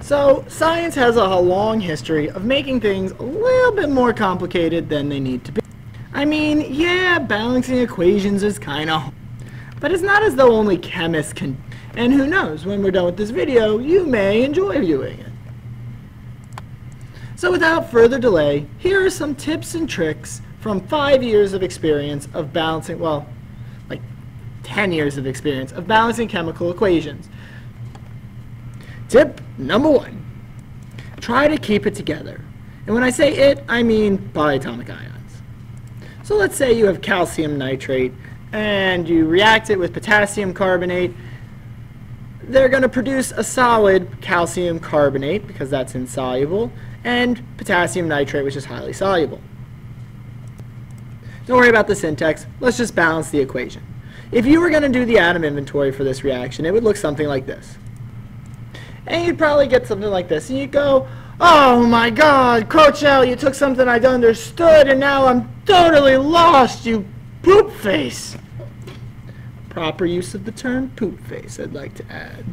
So science has a long history of making things a little bit more complicated than they need to be. I mean, yeah, balancing equations is kind of hard, but it's not as though only chemists can. And who knows, when we're done with this video, you may enjoy viewing it. So without further delay, here are some tips and tricks from 5 years of experience of balancing, well, like 10 years of experience of balancing chemical equations. Tip number 1, try to keep it together. And when I say it, I mean polyatomic ions. So let's say you have calcium nitrate and you react it with potassium carbonate. They're going to produce a solid calcium carbonate because that's insoluble, and potassium nitrate, which is highly soluble. Don't worry about the syntax, let's just balance the equation. If you were going to do the atom inventory for this reaction, it would look something like this. And you'd probably get something like this, and you'd go, oh my god, Coach L, you took something I'd understood and now I'm totally lost, you poop face. Proper use of the term poop face, I'd like to add.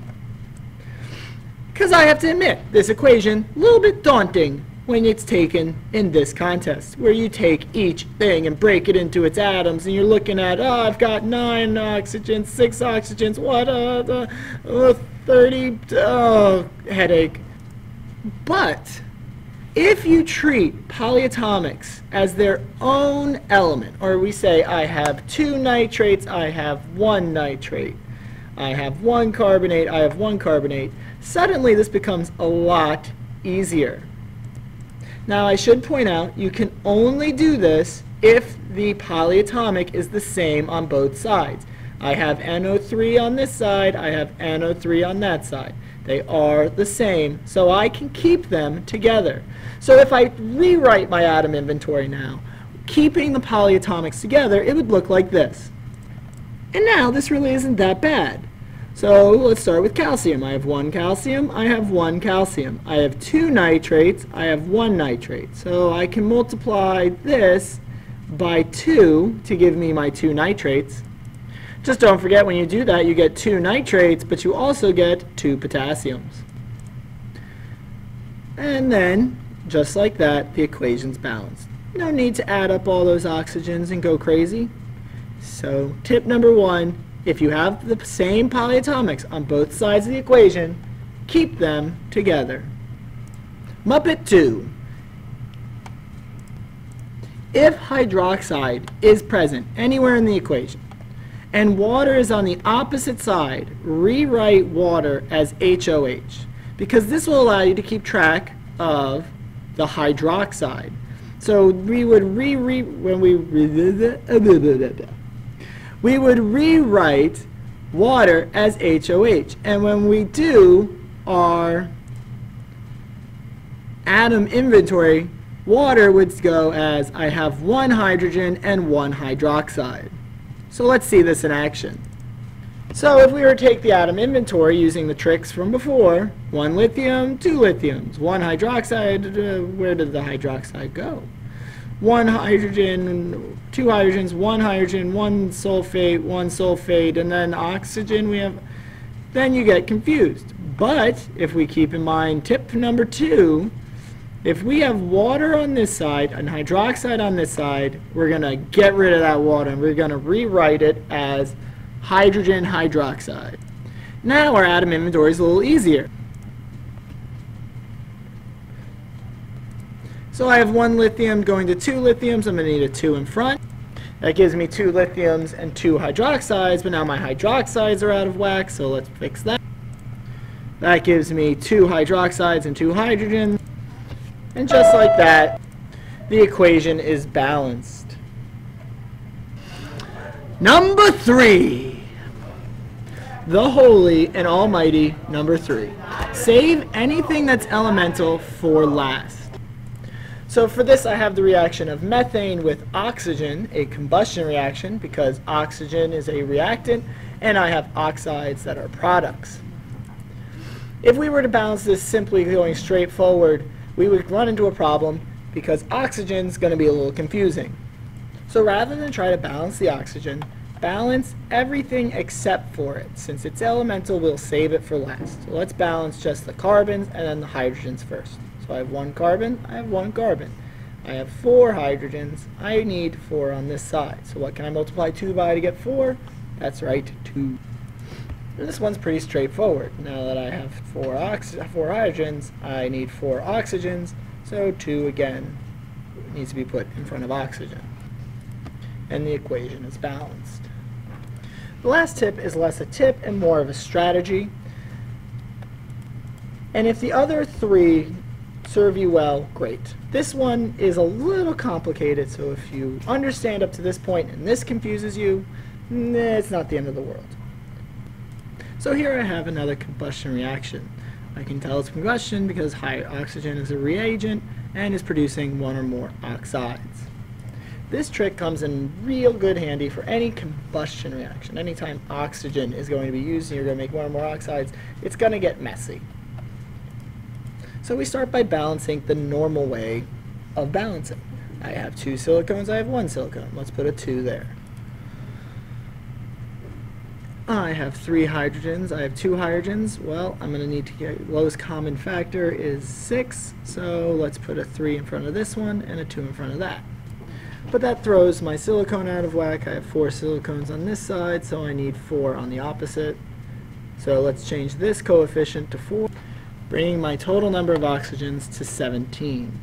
Because I have to admit, this equation, a little bit daunting when it's taken in this context, where you take each thing and break it into its atoms, and you're looking at, oh, I've got 9 oxygens, 6 oxygens, what, 30, oh, headache. But if you treat polyatomics as their own element, or we say I have 2 nitrates, I have 1 nitrate, I have 1 carbonate, I have 1 carbonate, suddenly this becomes a lot easier. Now I should point out you can only do this if the polyatomic is the same on both sides. I have NO3 on this side, I have NO3 on that side. They are the same, so I can keep them together. So if I rewrite my atom inventory now, keeping the polyatomics together, it would look like this. And now this really isn't that bad. So let's start with calcium. I have 1 calcium, I have 1 calcium. I have 2 nitrates, I have 1 nitrate. So I can multiply this by 2 to give me my 2 nitrates. Just don't forget, when you do that, you get 2 nitrates, but you also get 2 potassiums. And then, just like that, the equation's balanced. No need to add up all those oxygens and go crazy. So, tip number 1, if you have the same polyatomics on both sides of the equation, keep them together. Muppet 2. If hydroxide is present anywhere in the equation, and water is on the opposite side, rewrite water as HOH, because this will allow you to keep track of the hydroxide. So we would rewrite water as HOH, and when we do our atom inventory, water would go as I have 1 hydrogen and 1 hydroxide. So let's see this in action. So if we were to take the atom inventory using the tricks from before, 1 lithium, 2 lithiums, 1 hydroxide, where did the hydroxide go? 1 hydrogen, 2 hydrogens, 1 hydrogen, 1 sulfate, and then oxygen we have, then you get confused. But if we keep in mind tip number 2, if we have water on this side and hydroxide on this side, we're going to get rid of that water and we're going to rewrite it as hydrogen hydroxide. Now our atom inventory is a little easier. So I have 1 lithium going to 2 lithiums. I'm going to need a 2 in front. That gives me 2 lithiums and 2 hydroxides, but now my hydroxides are out of whack, so let's fix that. That gives me 2 hydroxides and 2 hydrogens. And just like that, the equation is balanced. Number 3. The holy and almighty number 3. Save anything that's elemental for last. So for this I have the reaction of methane with oxygen, a combustion reaction, because oxygen is a reactant, and I have oxides that are products. If we were to balance this simply going straight forward, we would run into a problem because oxygen is going to be a little confusing. So rather than try to balance the oxygen, balance everything except for it. Since it's elemental, we'll save it for last. So let's balance just the carbons and then the hydrogens first. So I have 1 carbon, I have 1 carbon. I have 4 hydrogens, I need 4 on this side. So what can I multiply 2 by to get 4? That's right, 2. And this one's pretty straightforward. Now that I have 4 hydrogens, I need 4 oxygens, so 2 again needs to be put in front of oxygen. And the equation is balanced. The last tip is less a tip and more of a strategy. And if the other 3 serve you well, great. This one is a little complicated, so if you understand up to this point and this confuses you, it's not the end of the world. So here I have another combustion reaction. I can tell it's combustion because high oxygen is a reagent and is producing 1 or more oxides. This trick comes in real good handy for any combustion reaction. Anytime oxygen is going to be used and you're going to make 1 or more oxides, it's going to get messy. So we start by balancing the normal way of balancing. I have 2 silicones, I have 1 silicone. Let's put a 2 there. I have 3 hydrogens, I have 2 hydrogens. Well, I'm going to need to get lowest common factor is 6, so let's put a 3 in front of this one and a 2 in front of that. But that throws my silicone out of whack. I have 4 silicones on this side, so I need 4 on the opposite. So let's change this coefficient to 4, bringing my total number of oxygens to 17.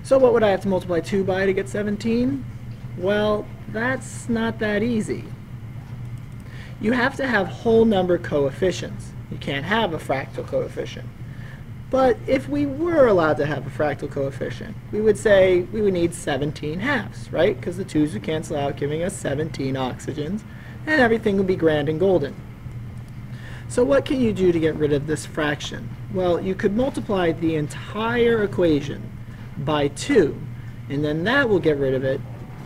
So what would I have to multiply 2 by to get 17? Well, that's not that easy. You have to have whole number coefficients. You can't have a fractal coefficient. But if we were allowed to have a fractal coefficient, we would say we would need 17 halves, right? Because the 2's would cancel out, giving us 17 oxygens, and everything would be grand and golden. So what can you do to get rid of this fraction? Well, you could multiply the entire equation by 2, and then that will get rid of it,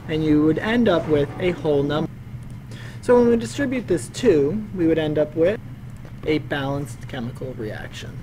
and you would end up with a whole number. So when we distribute this 2, we would end up with a balanced chemical reaction.